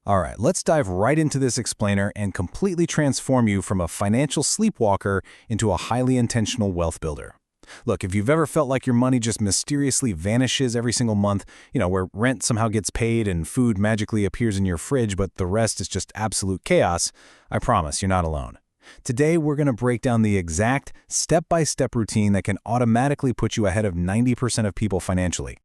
All right, let's dive right into this explainer and completely transform you from a financial sleepwalker into a highly intentional wealth builder. Look, if you've ever felt like your money just mysteriously vanishes every single month, where rent somehow gets paid and food magically appears in your fridge, but the rest is just absolute chaos, I promise you're not alone. Today, we're going to break down the exact step-by-step routine that can automatically put you ahead of 90% of people financially.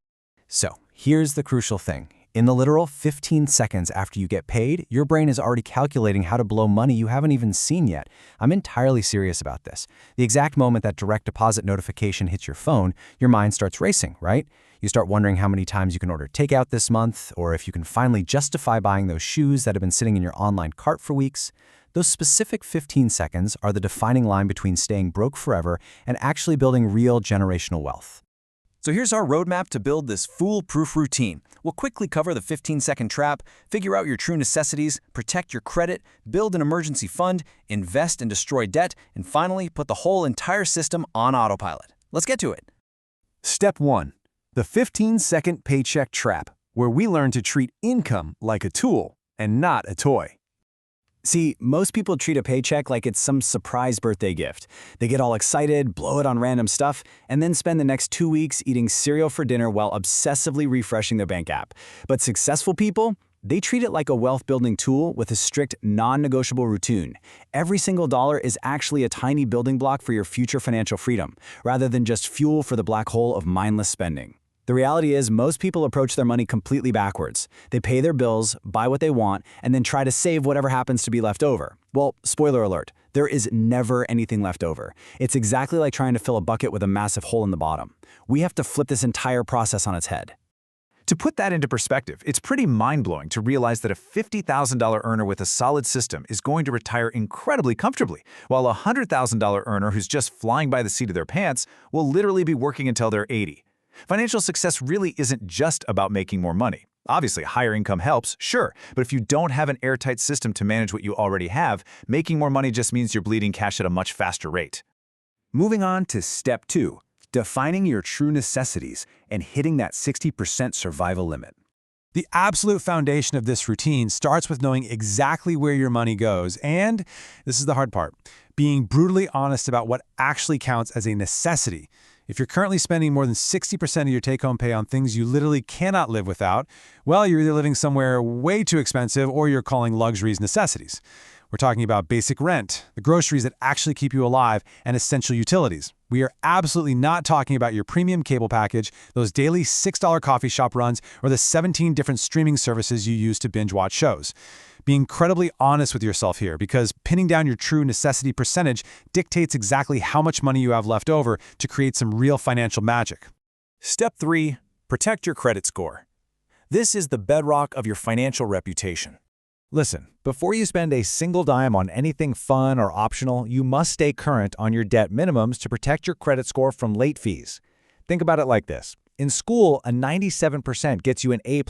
So, here's the crucial thing. In the literal 15 seconds after you get paid, your brain is already calculating how to blow money you haven't even seen yet. I'm entirely serious about this. The exact moment that direct deposit notification hits your phone, your mind starts racing, right? You start wondering how many times you can order takeout this month, or if you can finally justify buying those shoes that have been sitting in your online cart for weeks. Those specific 15 seconds are the defining line between staying broke forever and actually building real generational wealth. So here's our roadmap to build this foolproof routine. We'll quickly cover the 15-second trap, figure out your true necessities, protect your credit, build an emergency fund, invest and destroy debt, and finally put the whole entire system on autopilot. Let's get to it. Step 1. The 15-second paycheck trap, where we learn to treat income like a tool and not a toy. See, most people treat a paycheck like it's some surprise birthday gift. They get all excited, blow it on random stuff, and then spend the next 2 weeks eating cereal for dinner while obsessively refreshing their bank app. But successful people, they treat it like a wealth-building tool with a strict, non-negotiable routine. Every single dollar is actually a tiny building block for your future financial freedom, rather than just fuel for the black hole of mindless spending. The reality is, most people approach their money completely backwards. They pay their bills, buy what they want, and then try to save whatever happens to be left over. Well, spoiler alert, there is never anything left over. It's exactly like trying to fill a bucket with a massive hole in the bottom. We have to flip this entire process on its head. To put that into perspective, it's pretty mind-blowing to realize that a $50,000 earner with a solid system is going to retire incredibly comfortably, while a $100,000 earner who's just flying by the seat of their pants will literally be working until they're 80. Financial success really isn't just about making more money. Obviously, higher income helps, sure, but if you don't have an airtight system to manage what you already have, making more money just means you're bleeding cash at a much faster rate. Moving on to Step 2, defining your true necessities and hitting that 60% survival limit. The absolute foundation of this routine starts with knowing exactly where your money goes, and this is the hard part, being brutally honest about what actually counts as a necessity. If you're currently spending more than 60% of your take-home pay on things you literally cannot live without, well, you're either living somewhere way too expensive or you're calling luxuries necessities. We're talking about basic rent, the groceries that actually keep you alive, and essential utilities. We are absolutely not talking about your premium cable package, those daily $6 coffee shop runs, or the 17 different streaming services you use to binge-watch shows. Be incredibly honest with yourself here, because pinning down your true necessity percentage dictates exactly how much money you have left over to create some real financial magic. Step 3, protect your credit score. This is the bedrock of your financial reputation. Listen, before you spend a single dime on anything fun or optional, you must stay current on your debt minimums to protect your credit score from late fees. Think about it like this. In school, a 97% gets you an A+,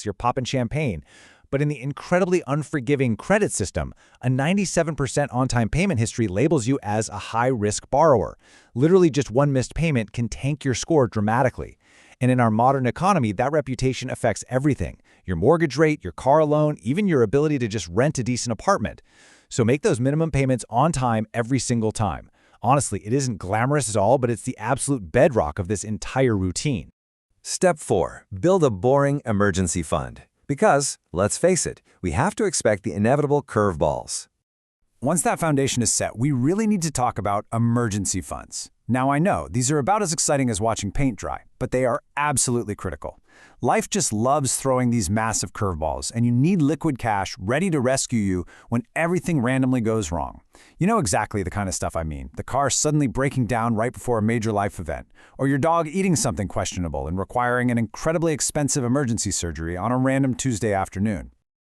you're popping champagne. But in the incredibly unforgiving credit system, a 97% on-time payment history labels you as a high-risk borrower. Literally just one missed payment can tank your score dramatically. And in our modern economy, that reputation affects everything. Your mortgage rate, your car loan, even your ability to just rent a decent apartment. So make those minimum payments on time every single time. Honestly, it isn't glamorous at all, but it's the absolute bedrock of this entire routine. Step 4. Build a boring emergency fund. Because, let's face it, we have to expect the inevitable curveballs. Once that foundation is set, we really need to talk about emergency funds. Now I know, these are about as exciting as watching paint dry, but they are absolutely critical. Life just loves throwing these massive curveballs, and you need liquid cash ready to rescue you when everything randomly goes wrong. You know exactly the kind of stuff I mean. The car suddenly breaking down right before a major life event, or your dog eating something questionable and requiring an incredibly expensive emergency surgery on a random Tuesday afternoon.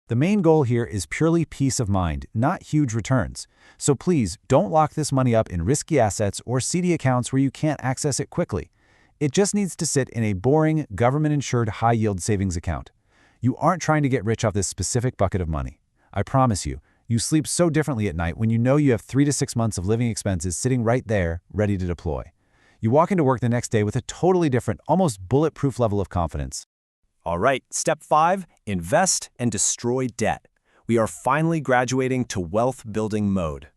The main goal here is purely peace of mind, not huge returns. So please, don't lock this money up in risky assets or CD accounts where you can't access it quickly. It just needs to sit in a boring, government-insured high-yield savings account. You aren't trying to get rich off this specific bucket of money. I promise you, you sleep so differently at night when you know you have 3 to 6 months of living expenses sitting right there, ready to deploy. You walk into work the next day with a totally different, almost bulletproof level of confidence. All right, step 5, invest and destroy debt. We are finally graduating to wealth-building mode.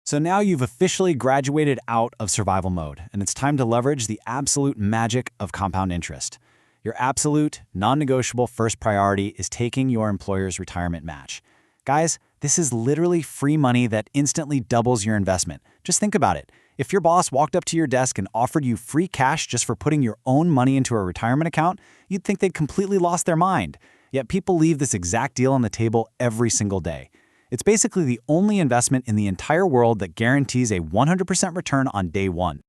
So now you've officially graduated out of survival mode, and it's time to leverage the absolute magic of compound interest. Your absolute, non-negotiable first priority is taking your employer's retirement match. Guys, this is literally free money that instantly doubles your investment. Just think about it. If your boss walked up to your desk and offered you free cash just for putting your own money into a retirement account, you'd think they'd completely lost their mind. Yet people leave this exact deal on the table every single day. It's basically the only investment in the entire world that guarantees a 100% return on day one.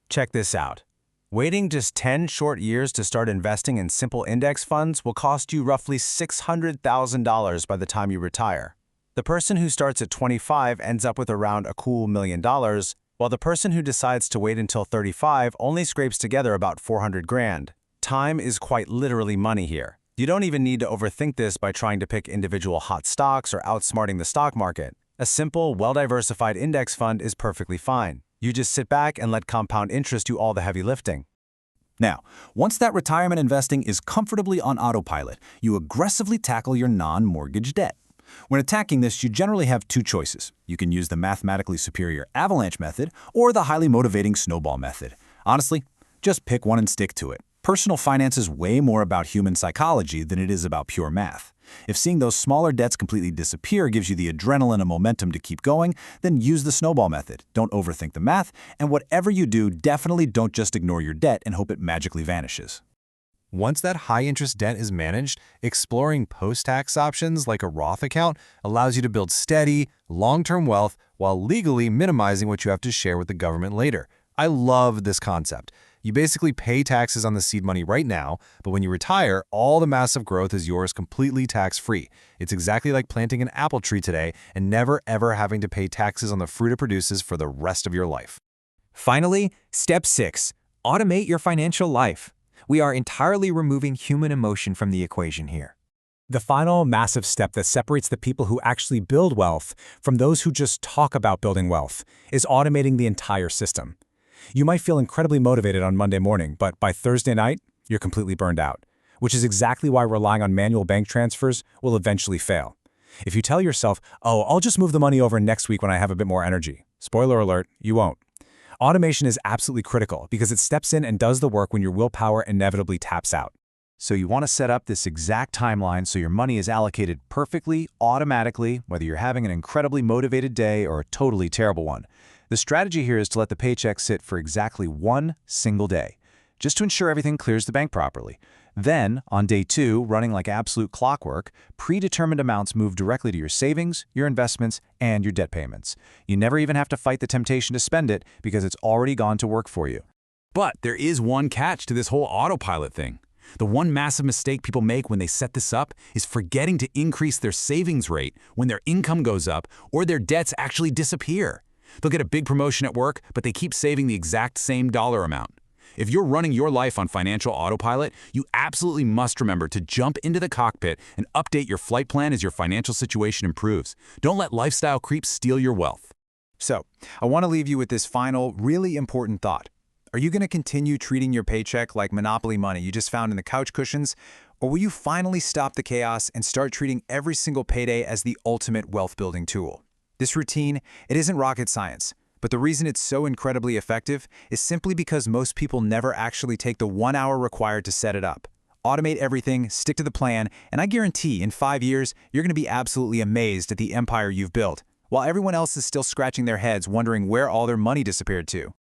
Check this out. Waiting just 10 short years to start investing in simple index funds will cost you roughly $600,000 by the time you retire. The person who starts at 25 ends up with around a cool $1 million, while the person who decides to wait until 35 only scrapes together about 400 grand. Time is quite literally money here. You don't even need to overthink this by trying to pick individual hot stocks or outsmarting the stock market. A simple, well-diversified index fund is perfectly fine. You just sit back and let compound interest do all the heavy lifting. Now, once that retirement investing is comfortably on autopilot, you aggressively tackle your non-mortgage debt. When attacking this, you generally have two choices. You can use the mathematically superior avalanche method or the highly motivating snowball method. Honestly, just pick one and stick to it. Personal finance is way more about human psychology than it is about pure math. If seeing those smaller debts completely disappear gives you the adrenaline and momentum to keep going, then use the snowball method. Don't overthink the math, and whatever you do, definitely don't just ignore your debt and hope it magically vanishes. Once that high-interest debt is managed, exploring post-tax options like a Roth account allows you to build steady, long-term wealth while legally minimizing what you have to share with the government later. I love this concept. You basically pay taxes on the seed money right now, but when you retire, all the massive growth is yours completely tax-free. It's exactly like planting an apple tree today and never ever having to pay taxes on the fruit it produces for the rest of your life. Finally, step 6, automate your financial life. We are entirely removing human emotion from the equation here. The final massive step that separates the people who actually build wealth from those who just talk about building wealth is automating the entire system. You might feel incredibly motivated on Monday morning, but by Thursday night, you're completely burned out, which is exactly why relying on manual bank transfers will eventually fail. If you tell yourself, oh, I'll just move the money over next week when I have a bit more energy, spoiler alert, you won't. Automation is absolutely critical because it steps in and does the work when your willpower inevitably taps out. So you want to set up this exact timeline so your money is allocated perfectly, automatically, whether you're having an incredibly motivated day or a totally terrible one. The strategy here is to let the paycheck sit for exactly one single day, just to ensure everything clears the bank properly. Then, on day 2, running like absolute clockwork, predetermined amounts move directly to your savings, your investments, and your debt payments. You never even have to fight the temptation to spend it because it's already gone to work for you. But there is one catch to this whole autopilot thing. The one massive mistake people make when they set this up is forgetting to increase their savings rate when their income goes up or their debts actually disappear. They'll get a big promotion at work, but they keep saving the exact same dollar amount. If you're running your life on financial autopilot, you absolutely must remember to jump into the cockpit and update your flight plan as your financial situation improves. Don't let lifestyle creeps steal your wealth. So, I want to leave you with this final, really important thought. Are you going to continue treating your paycheck like monopoly money you just found in the couch cushions? Or will you finally stop the chaos and start treating every single payday as the ultimate wealth-building tool? This routine, it isn't rocket science. But the reason it's so incredibly effective is simply because most people never actually take the 1 hour required to set it up. Automate everything, stick to the plan, and I guarantee in 5 years, you're going to be absolutely amazed at the empire you've built, while everyone else is still scratching their heads wondering where all their money disappeared to.